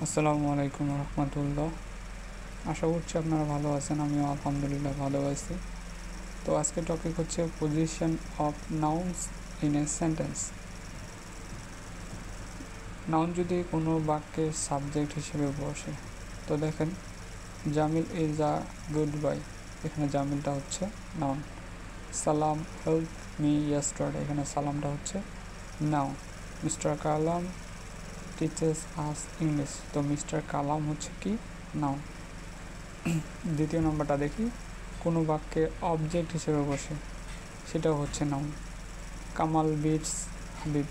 আসসালামু আলাইকুম রহমতুল্লাহ। আশা করছি আপনারা ভালো আছেন, আমিও আলহামদুলিল্লাহ ভালো আছি। তো আজকের টপিক হচ্ছে position of nouns in a sentence. Noun যদি কোনো বাক্যের সাবজেক্ট হিসেবে বসে, তো দেখেন Jamil is a good boy, এখানে জামিলটা হচ্ছে নাউন। সালাম হেল্প মি ইয়েস্টারডে, এখানে সালামটা হচ্ছে নাউন। মিস্টার কালাম টিচার্স আস ইংলিশ, তো মিস্টার কালাম হচ্ছে কি নাউন। দ্বিতীয় নম্বরটা দেখি, কোনো বাক্যে অবজেক্ট হিসেবে বসে, সেটাও হচ্ছে নাউন। কামাল বিটস হাবিব,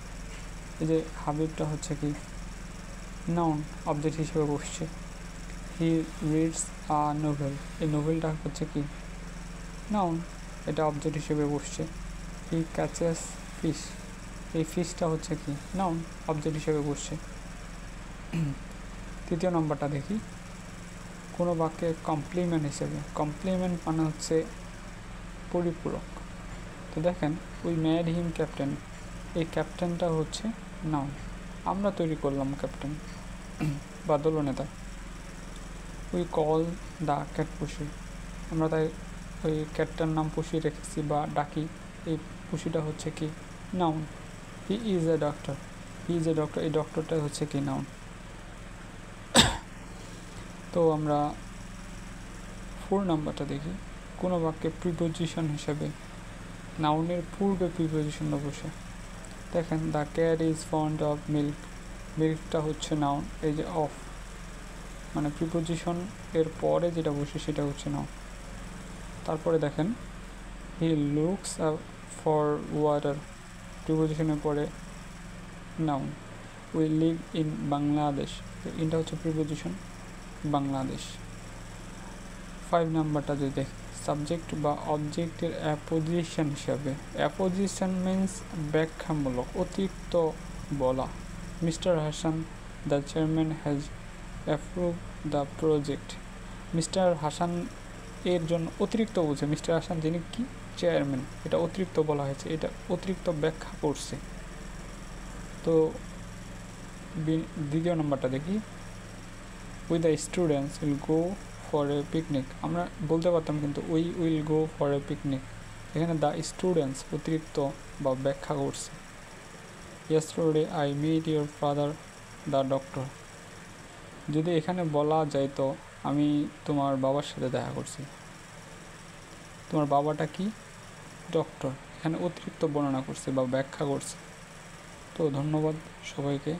এই যে হাবিবটা হচ্ছে কি নাউন, অবজেক্ট হিসেবে বসছে। হি রিডস আ নোভেল, এই নোভেলটা হচ্ছে কি নাউন, এটা অবজেক্ট হিসেবে বসছে। হি ক্যাচেস ফিশ, এই ফিশটা হচ্ছে কি নাউন, অবজেক্ট হিসেবে বসছে। তৃতীয় নম্বরটা দেখি, কোনো বাক্যে কমপ্লিমেন্ট হিসেবে, কমপ্লিমেন্ট মানে হচ্ছে পরিপূরক। তো দেখেন উই মেড হিম ক্যাপ্টেন, এই ক্যাপ্টেনটা হচ্ছে নাউন, আমরা তৈরি করলাম ক্যাপ্টেন বা দলনেতা। উই কল দ্য ক্যাট পুষি, আমরা তাই ওই ক্যাটটার নাম পুষি রেখেছি বা ডাকি, এই পুষিটা হচ্ছে কি noun. He is a doctor, he is a doctor, এই ডক্টরটা হচ্ছে কি নাউন। তো আমরা 4 নাম্বারটা দেখি, কোনো বাক্যে প্রিপোজিশন হিসেবে নাউনের পূর্বে প্রিপোজিশনটা বসে। দেখেন the cat is fond of milk, মিল্কটা হচ্ছে নাউন, এই যে অফ মানে প্রিপোজিশন এর পরে যেটা বসে সেটা হচ্ছে নাউন। তারপরে দেখেন হি লুকস ফর ওয়াটার, প্রিপোজিশনের পরে noun. We live in Bangladesh, ইনটা হচ্ছে প্রিপোজিশন বাংলাদেশ। 5 নাম্বারটা যদি দেখি, সাবজেক্ট বা অবজেক্টের অ্যাপোজিশন হিসাবে, অ্যাপোজিশন মিন্স ব্যাখ্যামূলক, অতিরিক্ত বলা। Mister Hasan the chairman has approve the project, mister Hasan এর জন্য অতিরিক্ত বলছে, মিস্টার হাসান যিনি কি চেয়ারম্যান, এটা অতিরিক্ত বলা হয়েছে, এটা অতিরিক্ত ব্যাখ্যা করছে। তো দ্বিতীয় নম্বরটা দেখি, we the students will go for a picnic, আমরা বলতে পারতাম কিন্তু we will go for a picnic, এখানে দ্য স্টুডেন্টস অতিরিক্ত বা ব্যাখ্যা করছে। Yesterday I meet your father the doctor, যদি এখানে বলা যায় তো আমি তোমার বাবার সাথে দেখা করছি, তোমার বাবাটা কি ডক্টর, এখানে অতিরিক্ত বর্ণনা করছে বা ব্যাখ্যা করছে। তো ধন্যবাদ সবাইকে,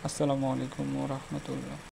আসসালামু আলাইকুম ওয়া রাহমাতুল্লাহ।